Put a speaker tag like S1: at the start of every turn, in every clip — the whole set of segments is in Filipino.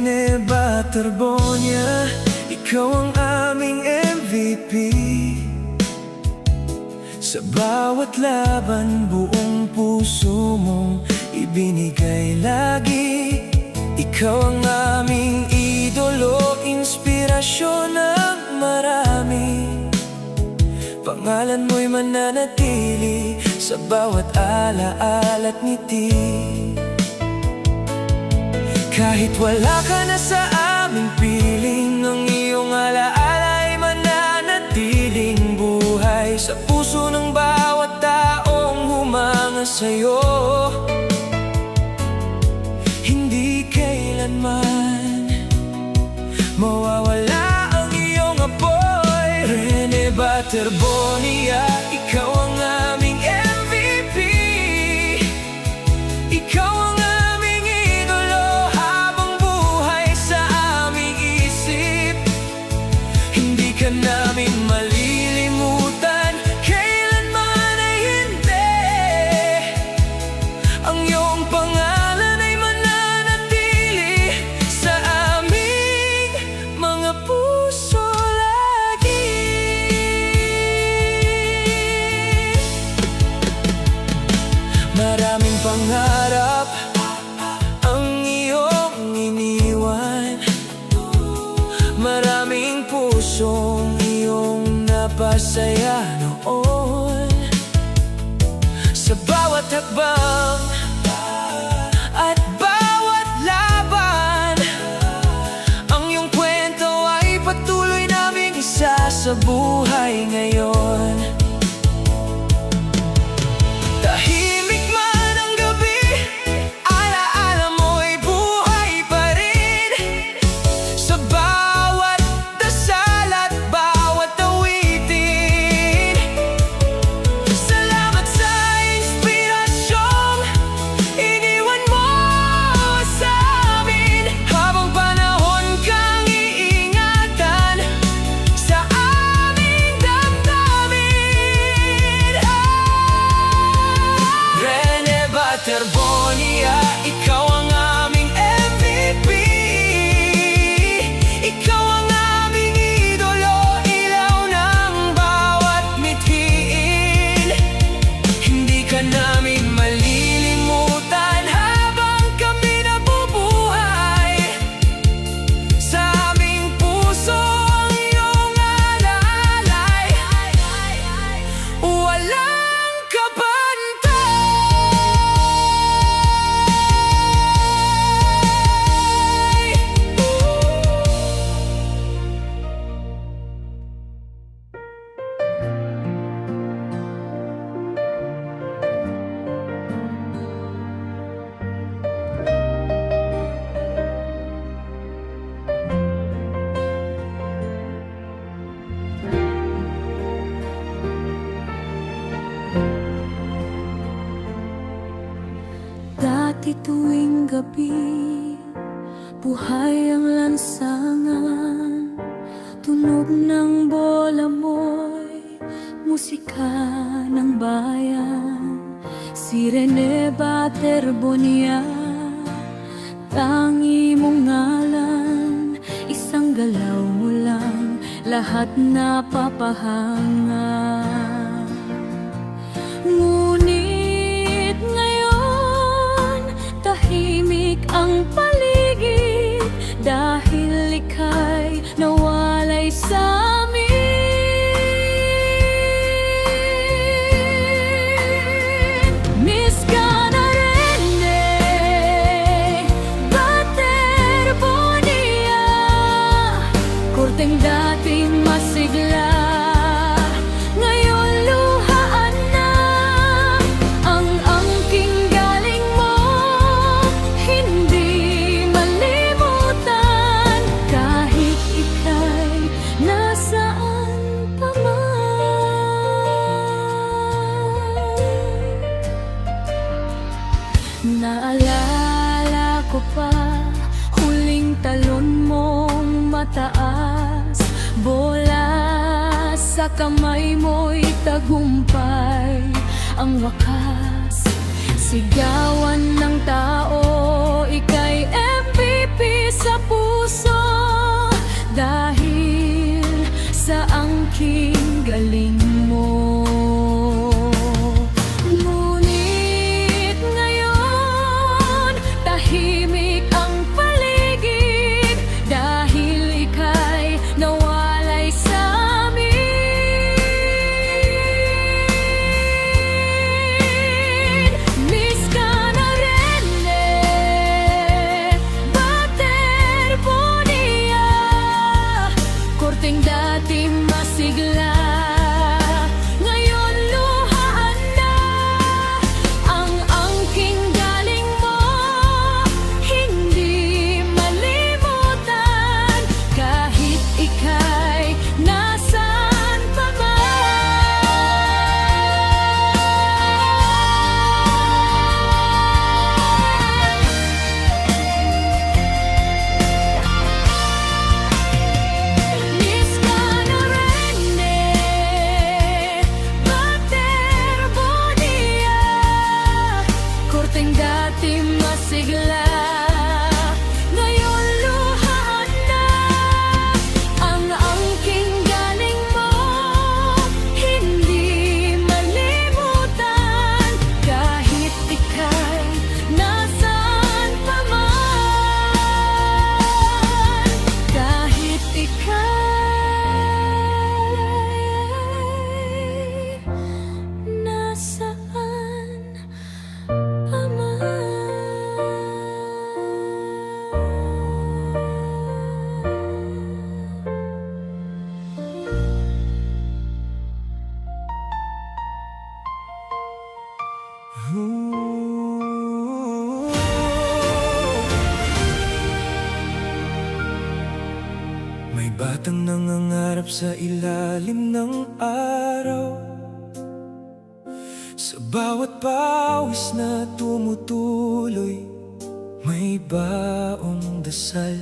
S1: Rene Baterbonia, ikaw ang aming MVP. Sa bawat laban, buong puso mong ibinigay lagi. Ikaw ang aming idolo, inspirasyon ng marami. Pangalan mo'y mananatili sa bawat alaala at ngiti. Kahit wala ka na sa aming piling, ang iyong alaala ay mananatiling buhay sa puso ng bawat taong humanga sa'yo. Hindi kailanman mawawala ang iyong apoy. Rene Baterbonia, ikaw ang aming MVP. Ikaw ang aming idolo habang buhay sa aming isip. Hindi ka namin malilimutan, kailanman ay hindi. Ang iyong pangalan ay mananatili sa aming mga puso lagi. Maraming pangarap ang iyong iniwan, maraming pusong iyong napasaya noon. Sa bawat hakbang at bawat laban, ang iyong kwento ay patuloy naming isa sa buhay ngayon. Tahimik man ang gabi, alaala mo'y buhay pa rin. Sa bawat dasal at bawat awitin, salamat sa inspirasyong iniwan mo sa amin. Habang panahon kang iingatan sa aming damdamin. Rene Baterbonia, ikaw ang aming MVP. Ikaw ang aming idolo, ilaw ng bawat mithiin. Hindi ka namin malilimutan habang kami nabubuhay. Sa aming puso ang iyong alalay, walang kabantay.
S2: Dati tuwing gabi, buhay ang lansangan. Tunog ng bola mo'y musika ng bayan. Si Rene Baterbonia, tangi mong ngalan. Isang galaw mo lang, lahat napapahanga. Ngunit ngayon, tahimik ang paligid dahil ika'y nawalay sa amin. Miss ka na Rene Baterbonia, kurteng dating masigla, ngayon luhaan na. Ang angking galing mo, hindi malimutan, kahit ika'y nasaan pa man. Naalala ko pa, huling talon mong mataas, bola sa kamay mo'y tagumpay. Ang wakas, sigawan ng tao, ika'y MVP sa puso.
S1: batang nangangarap sa ilalim ng araw. Sa bawat pawis na tumutuloy, may baong dasal,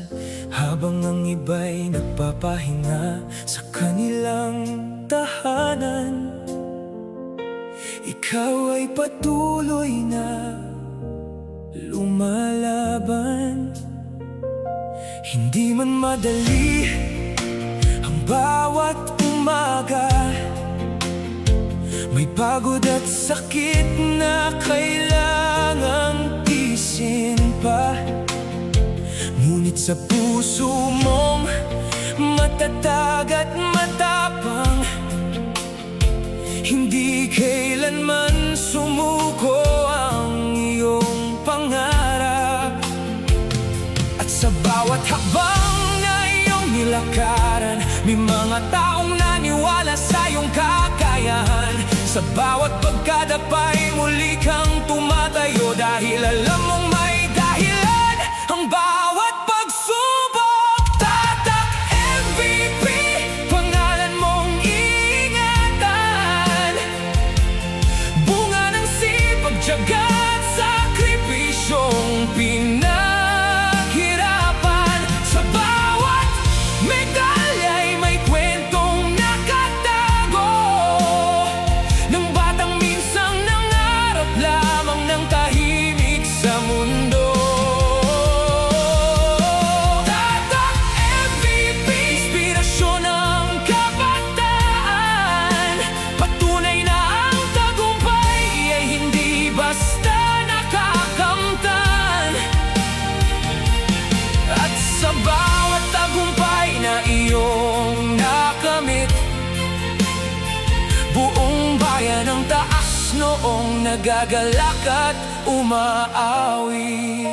S1: habang ang iba'y nagpapahinga sa kanilang tahanan. Ikaw ay patuloy na lumalaban. Hindi man madali ang bawat umaga, may pagod at sakit na kailangang tiisin pa. Ngunit sa puso mong matatag at matapang, hindi kailanman sumuko ang iyong pangarap. At sa bawat hakbang na iyong nilakaran, may mga taong naniwala sa iyong kakayahan. Sa bawat pagkadapay, muli kang tumatayo dahil alam mong may dahilan. Ang bawat pagsubok, tatak MVP, pangalan mong ingatan. Bunga ng sipag, tiyaga at sakripisyong pinaghirapan. Sa bawat medalya'y may kwentong nakatago ng batang minsang nangarap lamang ng tahimik sa mundo. Tatak MVP, inspirasyon ng kabataan. Patunay na ang tagumpay ay hindi basta nakakamtan. At sa bawat tagumpay na iyong nakamit, buong bayan ang taas noong nagagalak at umaawi.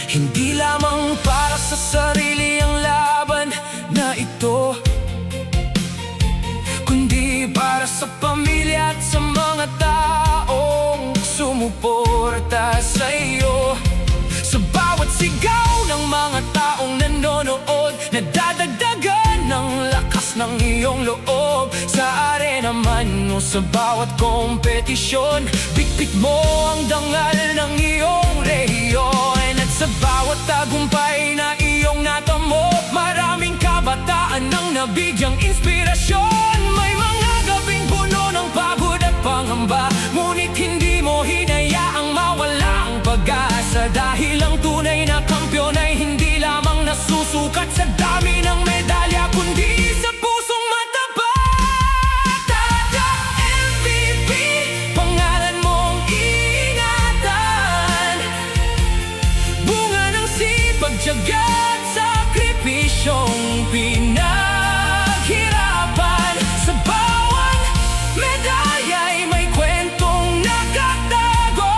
S1: Hindi lamang para sa sarili ang laban na ito, kundi para sa pamilya at sa mga taong sumuporta sa iyo. Sa bawat sigaw ng mga taong nanonood, nadadagdagan ng lakas ng iyong loob. Sa arena man o sa bawat kompetisyon, bitbit mo ang dangal ng iyong rehiyon. At sa bawat tagumpay na iyong natamo, maraming kabataan ang nabigyang inspirasyon. May mga gabing puno ng pagod at pangamba, ngunit hindi mo hinayaang mawala ang pag-asa. Dahil ang tunay na kampiyon ay hindi lamang nasusukat sa dami ng medalya, kundi sa pusong matapat. Tatak MVP, pangalan mong ingatan. Bunga ng sipag, tiyaga at sakripisyong pinaghirapan. Sa bawat medalya'y may kwentong nakatago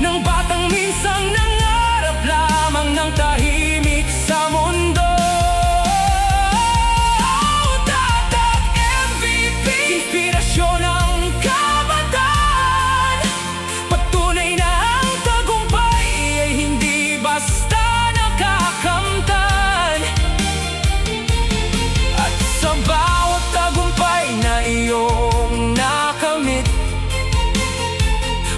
S1: ng batang minsang nangarap lamang ng tahimik sa mundo. Tatak MVP, inspirasyon ng kabataan. Patunay na ang tagumpay ay hindi basta nakakamtan. At sa bawat tagumpay na iyong nakamit,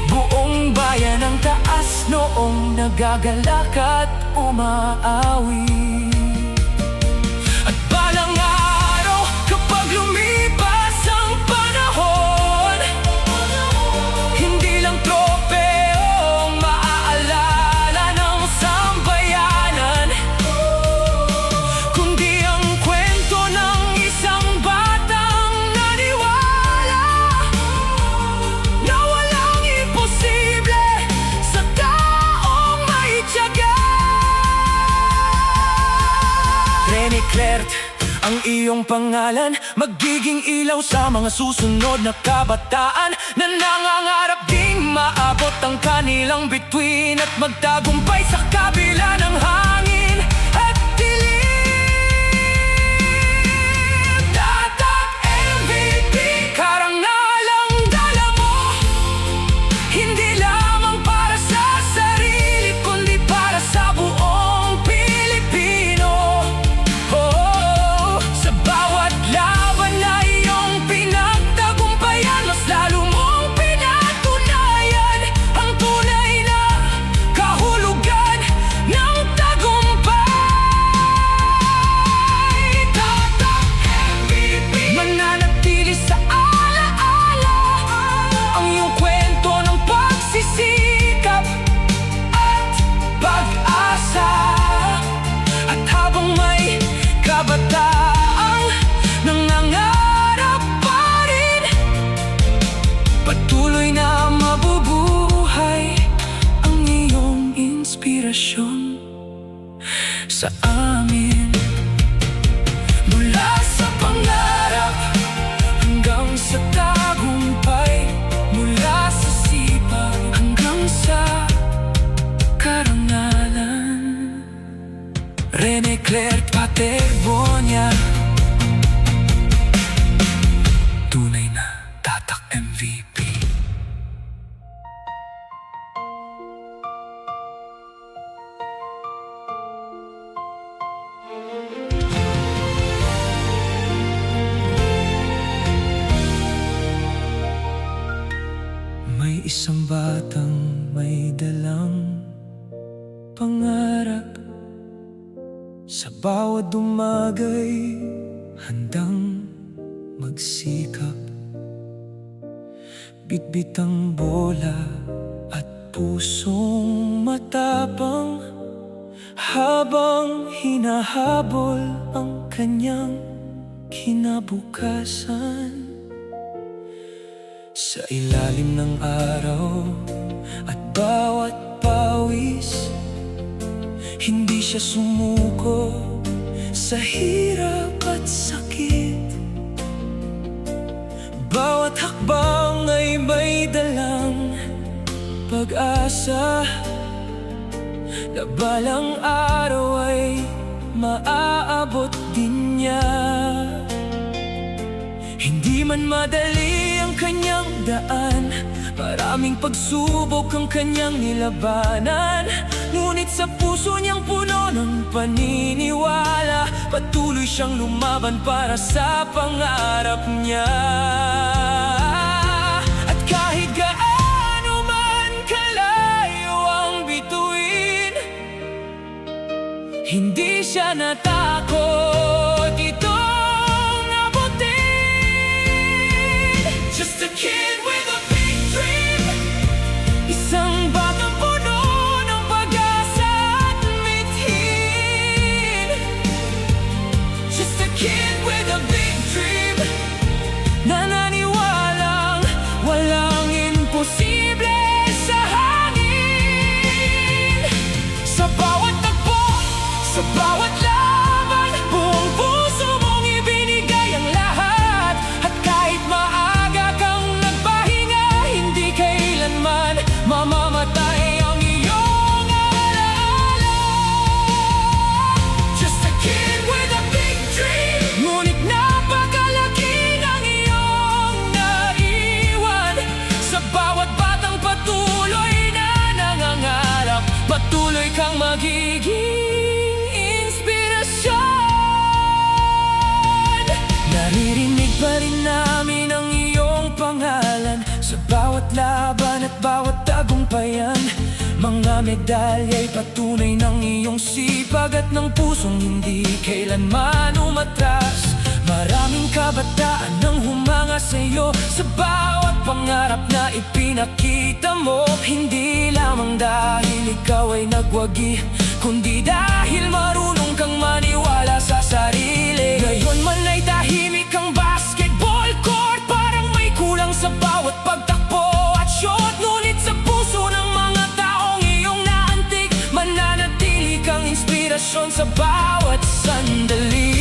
S1: buong bayan ang taas noong nagagalak at umaawi. At balang araw, kapag lumipas ang panahon, hindi lang tropeo ang maaalala ng sambayanan, kundi ang kwento ng isang batang naniwala na walang imposible sa taong may tiyaga. Rene Clert, ang iyong pangalan, magiging ilaw sa mga susunod na kabataan na nangangarap ding maabot ang kanilang bituin at magtagumpay sa kabila ng hangin at dilim. Tatak MVP, karangalang dala mo, hindi lamang para sa sarili, kundi para sa buong Pilipino. sa amin. Mula sa pangarap hanggang sa tagumpay, mula sa sipag hanggang sa karangalan. Rene Claire Paterbonia, tunay na tatak MVP. May isang batang may dalang pangarap, sa bawat dumagay handang magsikap. Bitbit ang bola at pusong matapang, habang hinahabol ang kanyang kinabukasan. Sa ilalim ng araw at bawat pawis, hindi siya sumuko sa hirap at sakit. Bawat hakbang ay may dalang pag-asa, na balang araw ay maaabot din niya. Hindi man madali ang kanyang daan, maraming pagsubok ang kanyang nilabanan, ngunit sa puso niyang puno ng paniniwala, patuloy siyang lumaban para sa pangarap niya. At kahit gaano man kalayo ang bituin, hindi siya natakot itong abutin. Just a kid with a big dream, isang batang puno ng pag-asa at mithin. Just a kid with a big dream, nananiwalang walang imposible sa hangin. Sa bawat tagpo, sa bawat laban, buong puso mong ibinigay ang lahat. At kahit maaga kang nagpahinga, hindi kailanman mamamatay ang iyong alaala. Just a kid with a big dream, ngunit napakalaki ng iyong naiwan. Sa bawat batang patuloy na nangangarap, patuloy kang magiging inspirasyon. Naririnig pa rin namin ang iyong pangalan sa bawat laban at bawat tagumpayan. Mga medalya'y patunay ng iyong sipag at ng pusong hindi kailanman umatras. Maraming kabataan ang humanga sa iyo sa bawat pangarap na ipinakita mo. Hindi lamang dahil ikaw ay nagwagi, kundi dahil marunong kang maniwala sa sarili. Ngayon man ay tahimik ang basketball court, parang may kulang sa bawat pagtakbo at shot. Ngunit sa puso ng mga taong iyong naantig, mananatili kang inspirasyon sa bawat sandali.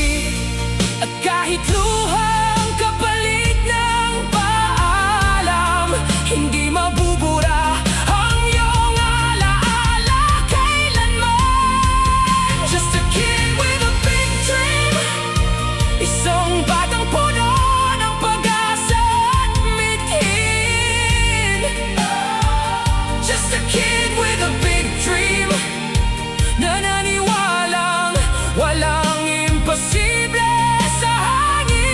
S1: At kahit luhang kapalit ng paalam, hindi mabubura ang iyong alaala kailanman. Just a kid with a big dream, isang batang puno ng pag-asa at mithin. Just a kid with a big dream, nananiwalang walang imposible sa hangin.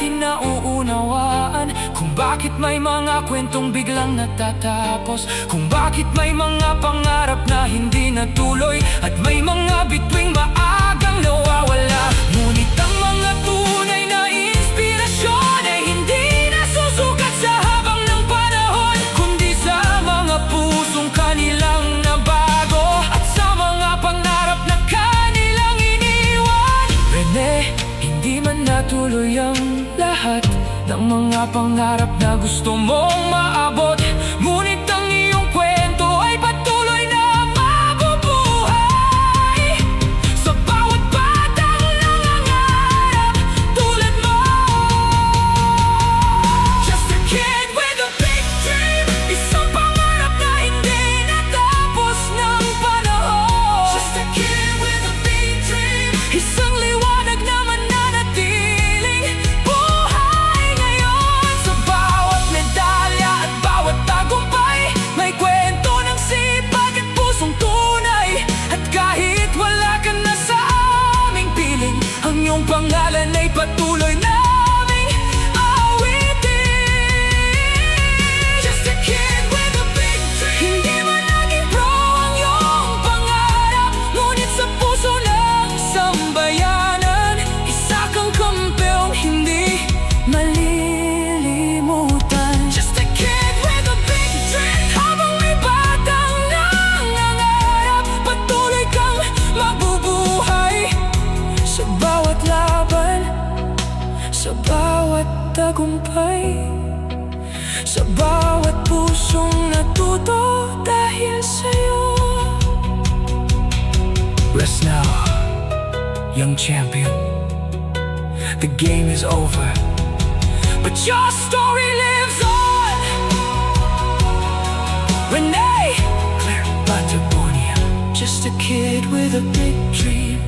S1: natin nauunawaan kung bakit may mga kwentong biglang natatapos, kung bakit may mga pangarap na hindi natuloy, at may mga bituing maagang nawawala. Ngunit ang mga tunay na inspirasyon ay hindi nasusukat sa habang ng panahon, kundi sa mga pusong kanilang nabago at sa mga pangarap na kanilang iniwan. Rene, hindi man natuloy ang lahat ng mga pangarap na gusto mong maabot, ngunit ang iyong kwento ay patuloy na mabubuhay sa bawat batang nangangarap tulad mo. Just a kid with a big dream, isang pangarap na hindi natapos ng panahon. Just a kid with a big dream, isang liwanag na mananatiling buhay ngayon. Sa bawat medalya at bawat tagumpay, may kwento ng sipag at pusong tunay. At kahit wala ka na sa aming piling, ang iyong pangalan ay patuloy naming awitin. Just a kid with a big dream, hindi man naging pro ang iyong pangarap, ngunit sa puso ng sambayanan, isa kang kampyong hindi malilimutan. Just a kid with a big dream, habang may batang nangangarap, patuloy kang mabubuhay sa bawat laban, sa bawat tagumpay, sa bawat pusong natuto dahil sa'yo. Rest now, young champion. The game is over, but your story lives on. Rene Claire Patagonia, just a kid with a big dream.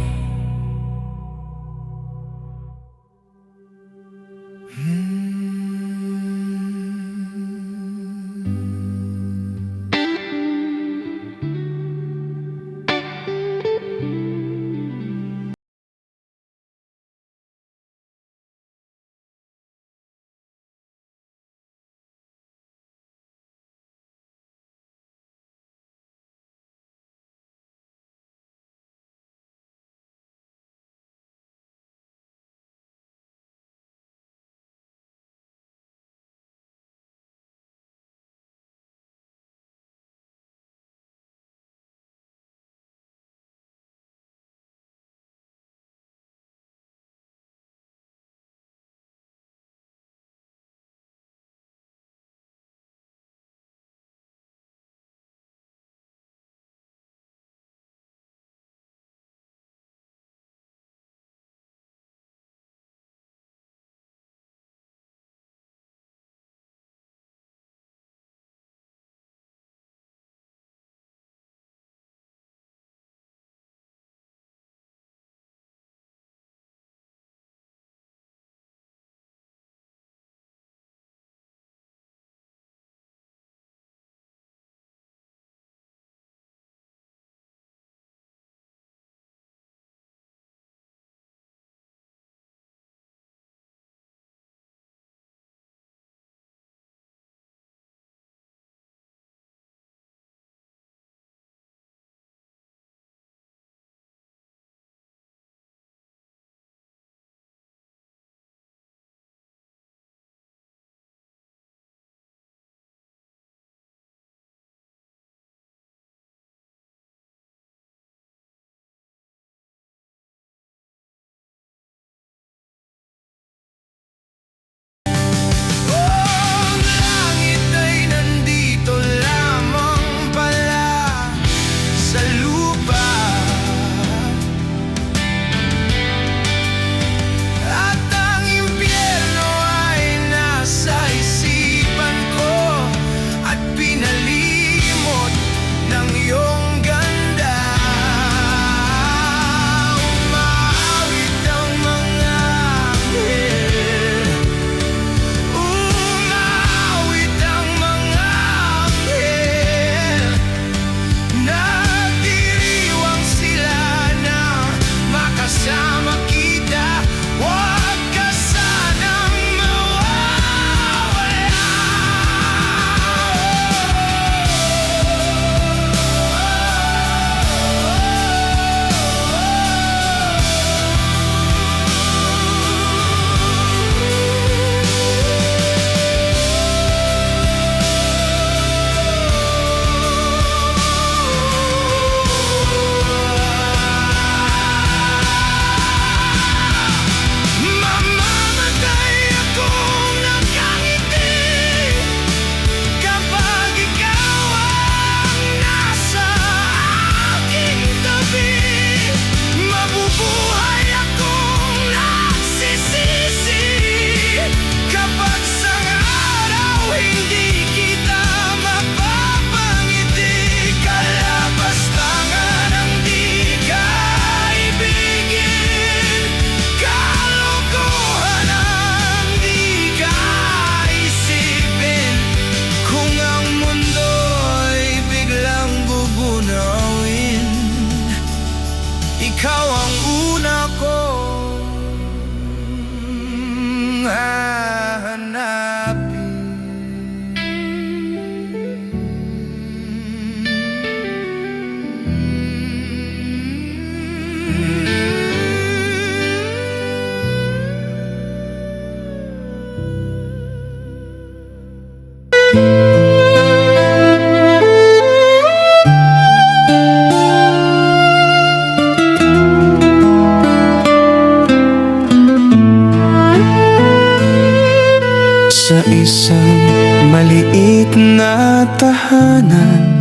S1: Sa isang maliit na tahanan,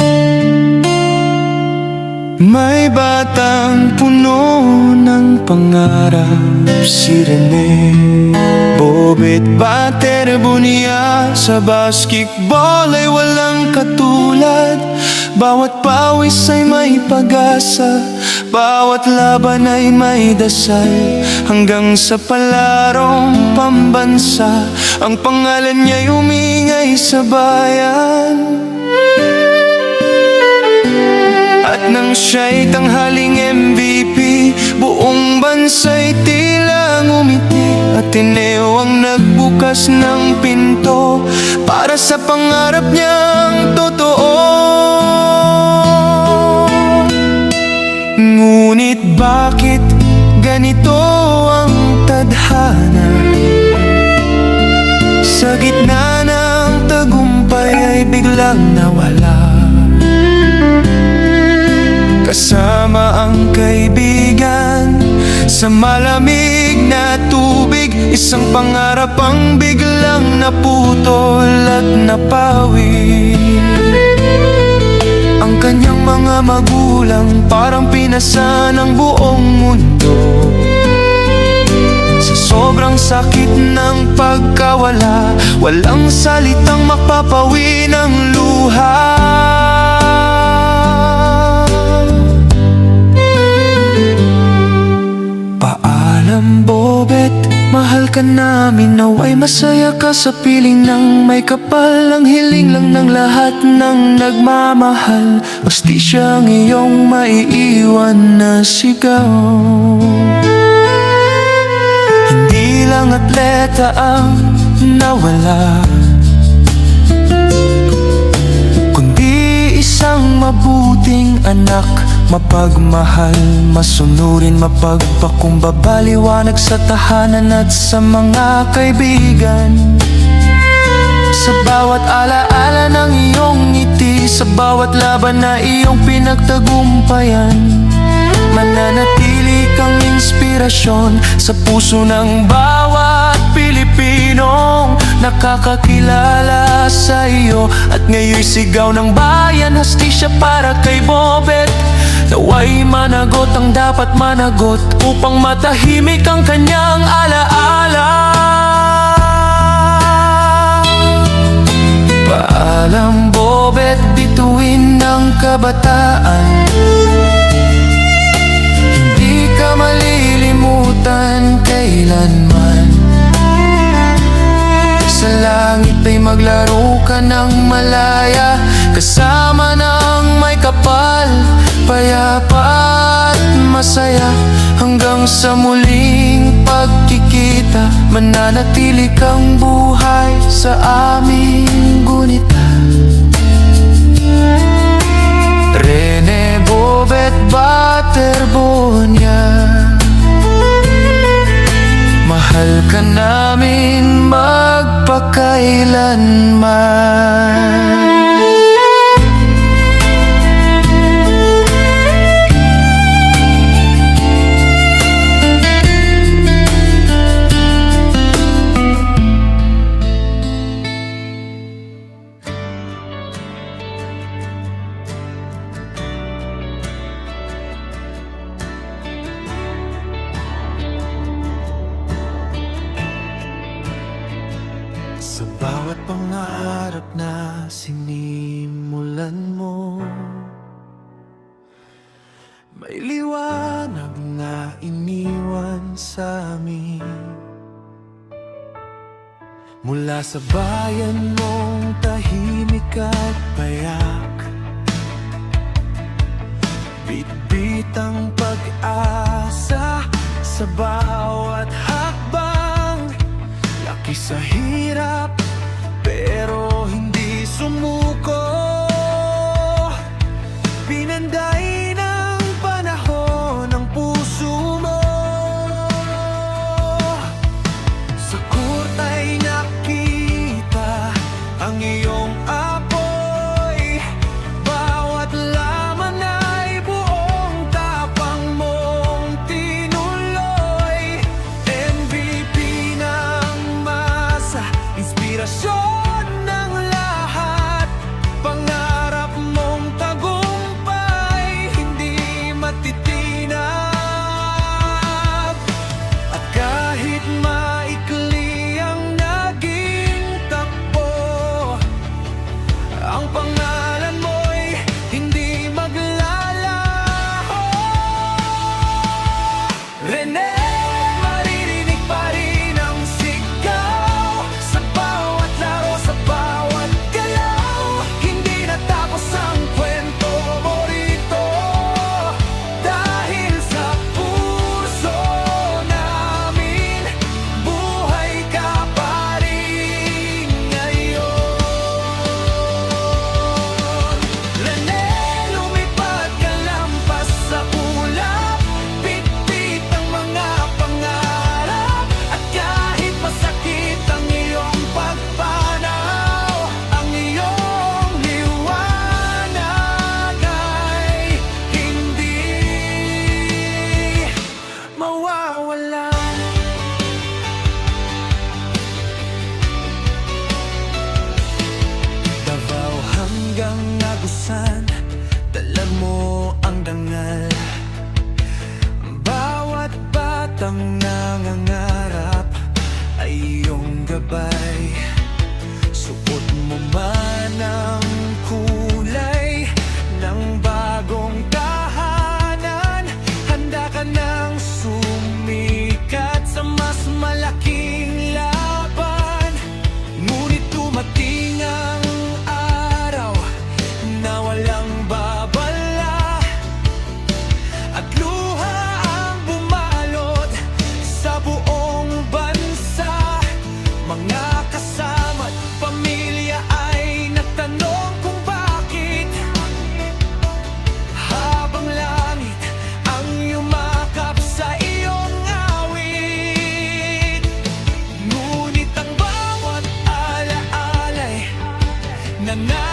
S1: may batang puno ng pangarap. Si Rene Bobet Baterbo niya sa basketball ay walang katulad. Bawat pawis ay may pag-asa, bawat laban ay may dasal. Hanggang sa palarong pambansa, ang pangalan niya'y umingay sa bayan. At nang siya'y tanghaling MVP, buong bansa'y tila ngumiti. Ateneo ang nagbukas ng pinto para sa pangarap niyang totoo. Ngunit bakit ganito ang tadhana? Sa gitna ng tagumpay ay biglang nawala. Kasama ang kaibigan sa malamig na tubig, isang pangarap ang biglang naputol at napawi. Ang kanyang mga magulang parang pinasa ng buong mundo. Sa sobrang sakit ng pagkawala, walang salitang mapapawi ng luha. Paalam Bobet, mahal ka namin, naway masaya ka sa piling ng may kapal. Ang hiling lang ng lahat ng nagmamahal, hostisya ang iyong maiiwan na sigaw. Hindi lang atleta ang nawala, kundi isang mabuting anak. Mapagmahal, masunurin, mapagpakumbaba, liwanag sa tahanan at sa mga kaibigan. Sa bawat alaala ng iyong ngiti, sa bawat laban na iyong pinagtagumpayan, mananatili kang inspirasyon sa puso ng bawat Pilipinong nakakakilala sa iyo. At ngayon'y sigaw ng bayan, hustisya para kay Bobet. Naway managot ang dapat managot upang matahimik ang kanyang alaala. Paalam Bobet, bituin ng kabataan. Hindi ka malilimutan kailanman. Sa langit ay maglaro ka ng malaya, kasama ng may kapal, payapa at masaya. Hanggang sa muling pagkikita, mananatili kang buhay sa aming gunita. Rene Bobet Baterbo niya, mahal ka namin magpakailanman. Sa bawat pangarap na sinimulan mo, may liwanag na iniwan sa amin. Mula sa bayan mong tahimik at payak, bitbit ang pag-asa sa bawat hakbang. Laki sa hirap, pero hindi sumuko. Pinanday ng panahon ang puso mo. Sa kurta'y gabay. Suot mo man ang kulay ng bagong tahanan, handa ka nang sumikat sa mas malaking laban. Ngunit dumating ang araw na walang babala, at luha ang bumalot sa buong bansa. Mga kasama at pamilya ay nagtanong kung bakit habang langit ang yumakap sa iyong awit. Ngunit ang bawat alaalay nananatili,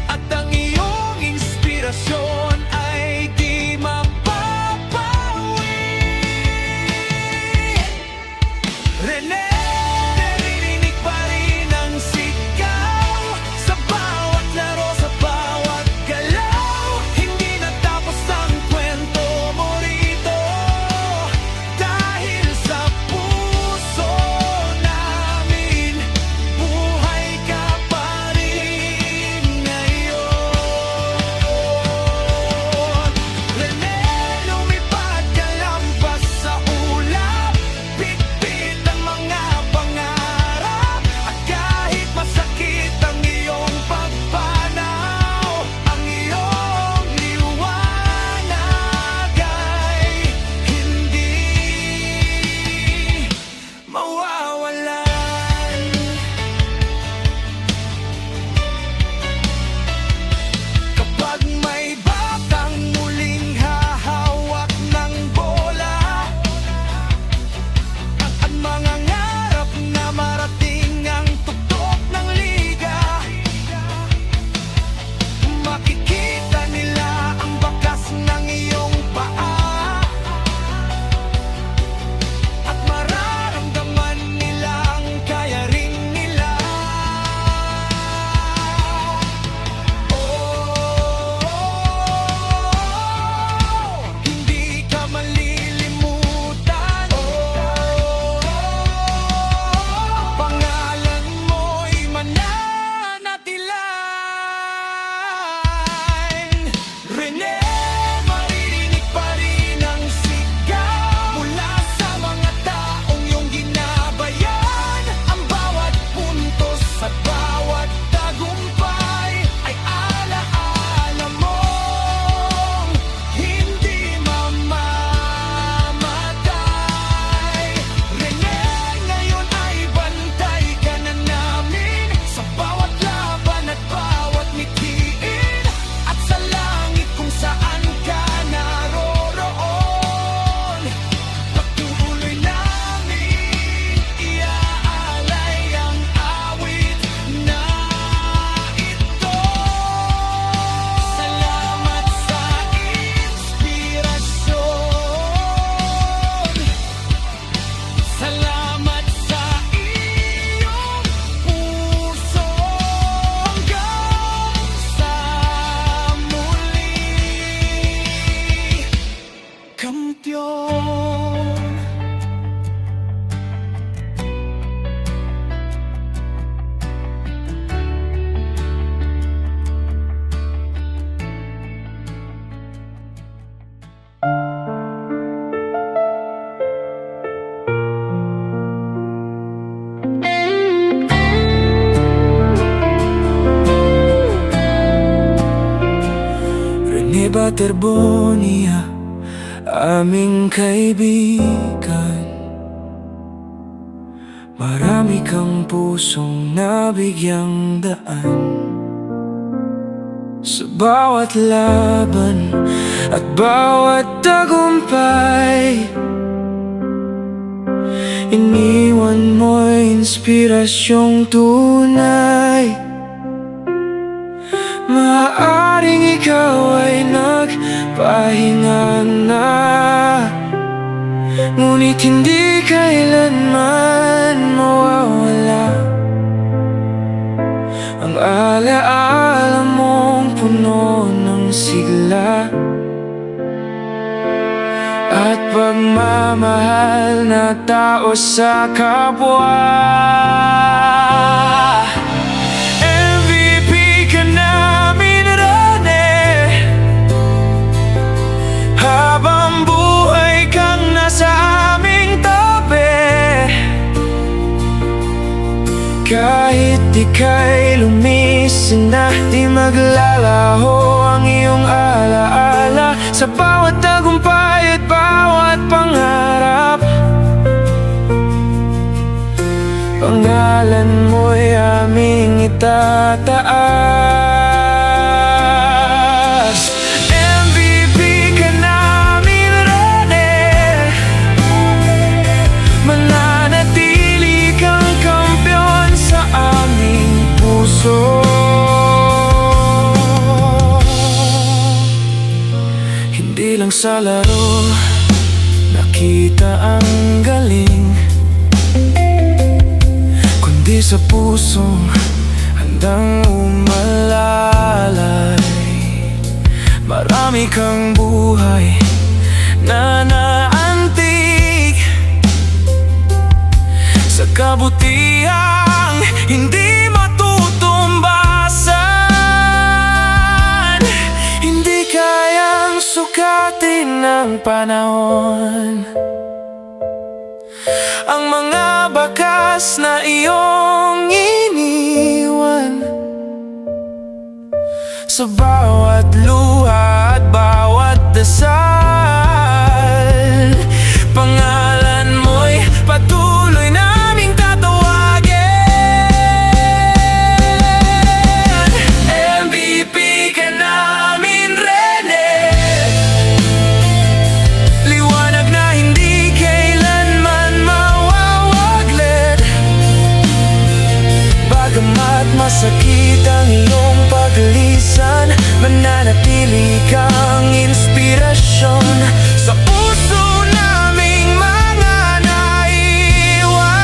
S1: at ang iyong inspirasyon ay di mapapawi. Rene, naririnig pa rin ang sigaw sa bawat laro, sa bawat galaw. Hindi natapos ang kwento mo rito, dahil sa puso namin buhay ka pa rin ngayon. Rene, lumipad ka lampas sa ulap, bitbit ang mga pangarap, at kahit masakit ang iyong pagpanaw, ang iyong liwanag ay hindi mawawalan. Kapag may batang muling hahawak ng bola, at mga ngarap na marating ang tuktok ng liga, makikita nila ang bakas ng iyong paa, at mararamdaman nilang kaya rin nila. Hindi ka malilimutan. Ang pangalan mo'y mananatilan. Rene, maririnig pa rin ang sigaw mula sa mga taong iyong ginabayan. Ang bawat puntos at bawat tagumpay ay alaala mong hindi mamamatay. Rene, ngayon ay bantay ka na namin sa bawat laban at bawat mitiin, at sa langit kung saan ka naroroon. Pagtuloy namin iaalay ang awit na ito. Salamat sa inspirasyon. Salamat sa iyong puso, hanggang sa muli. Kampiyon. Rene Baterbonia, aming kaibigan. Marami kang pusong nabigyang daan sa bawat laban at bawat tagumpay. Iniwan mo'y inspirasyong tunay. Maaaring ikaw ay nagpahinga na, ngunit hindi kailanman mawawala ang alaala mong puno ng sigla at pagmamahal na tao sa kapwa. MVP ka namin, Rene, habang buhay kang nasa aming tabi. Kahit ika'y lumisin na, di maglalaho ang iyong alaala sa bawat tagumpay at bawat pangarap. Pangalan mo'y aming itataas. MVP ka namin, Rene, mananatili kang kampiyon sa aming puso. Hindi lang sa laro nakita ang galing, kundi sa pusong handang umalalay. Marami kang buhay na naantig sa kabutihang hindi matutumbasan. Hindi kayang sukatin ng panahon ang mga bakas na iyong iniwan sa bawat luha at bawat dasal. Pangalan mo'y patuloy naming tatawagin. MVP ka namin, Rene, liwanag na hindi kailanman mawawaglit. Bagamat masakit ang iyong paglisan, mananatili kang inspirasyon sa puso naming mga naiwan.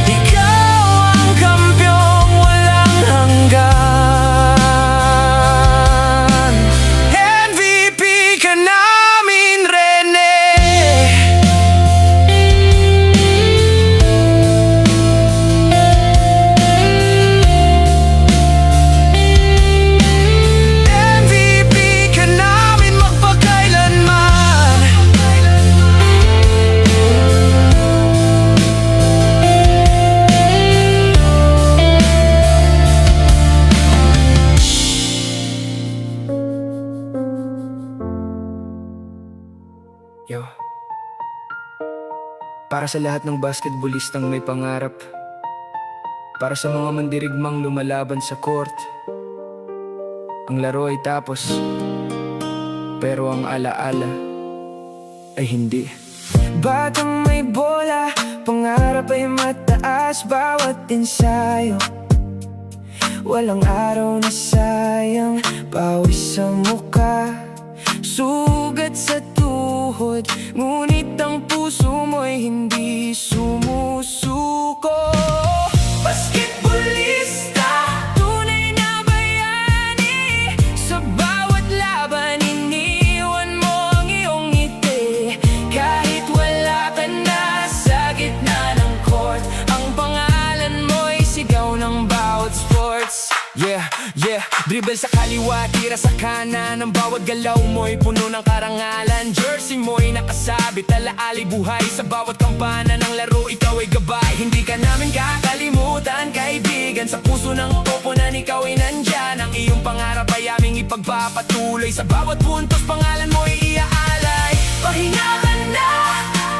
S1: Ikaw ang kampyong walang hanggan. MVP ka namin, Rene. MVP ka namin magpakailanman.
S3: Yo. Para sa lahat ng basketballistang may pangarap, para sa mga mandirigmang lumalaban sa court, ang laro ay tapos, pero ang alaala ay hindi.
S1: Batang may bola, pangarap ay mataas, bawat ensayo walang araw na sayang. Pawis sa muka, sugat sa tuhod, ngunit ang puso mo'y hindi sumusuko. Basketballista, tunay na bayani, sa bawat laban iniwan mo ang iyong ngiti. Kahit wala ka na sa gitna ng court, ang pangalan mo'y sigaw ng bawat sports.
S3: Yeah, dribble sa kaliwa, tira sa kanan, ang bawat galaw mo'y puno ng karangalan. Jersey mo'y nakasabit, alaali buhay sa bawat kampana ng laro, ikaw ay gabay. Hindi ka namin kakalimutan, kaibigan, sa puso ng koponan ikaw ay nandyan. Ang iyong pangarap ay aming ipagpapatuloy, sa bawat puntos pangalan mo'y iaalay.
S1: Pahinga ka na,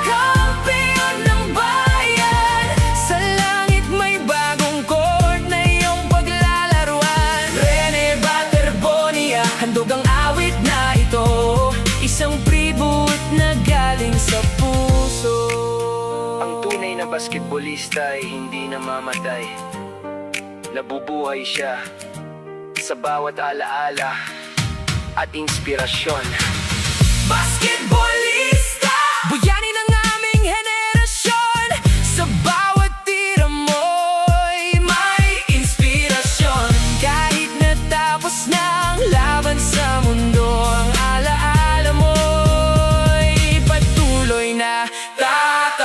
S1: kampiyon ng bayan, sa langit may bagong court na iyong paglalaruan. Rene Baterbonia, handog ang awit na ito, isang tribute na galing sa puso.
S3: Ang tunay na basketballista ay hindi namamatay, nabubuhay siya sa bawat alaala at inspirasyon.
S1: Basketballista, bayani ng aming henerasyon, sa bawat tira mo'y may inspirasyon. Kahit natapos na ang laban sa mundo, ang alaala mo'y patuloy na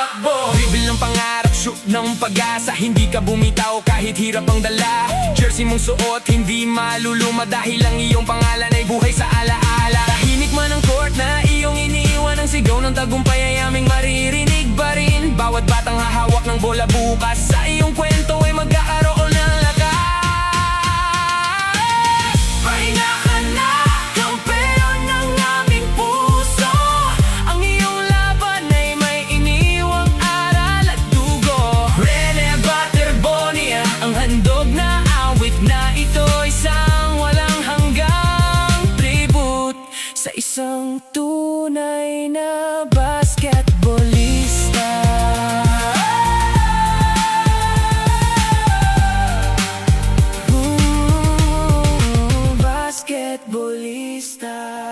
S1: takbo.
S3: Dribble ng pangarap, shoot ng pag-asa. Hindi ka bumitaw kahit hirap ang dala. Jersey mong suot, hindi maluluma. Dahil ang iyong pangalan ay buhay sa alaala. Tahimik man ang court na iyong iniiwan. Ang sigaw ng tagumpay ay aming maririnig pa rin. Bawat batang hahawak ng bola bukas. Sa iyong kwento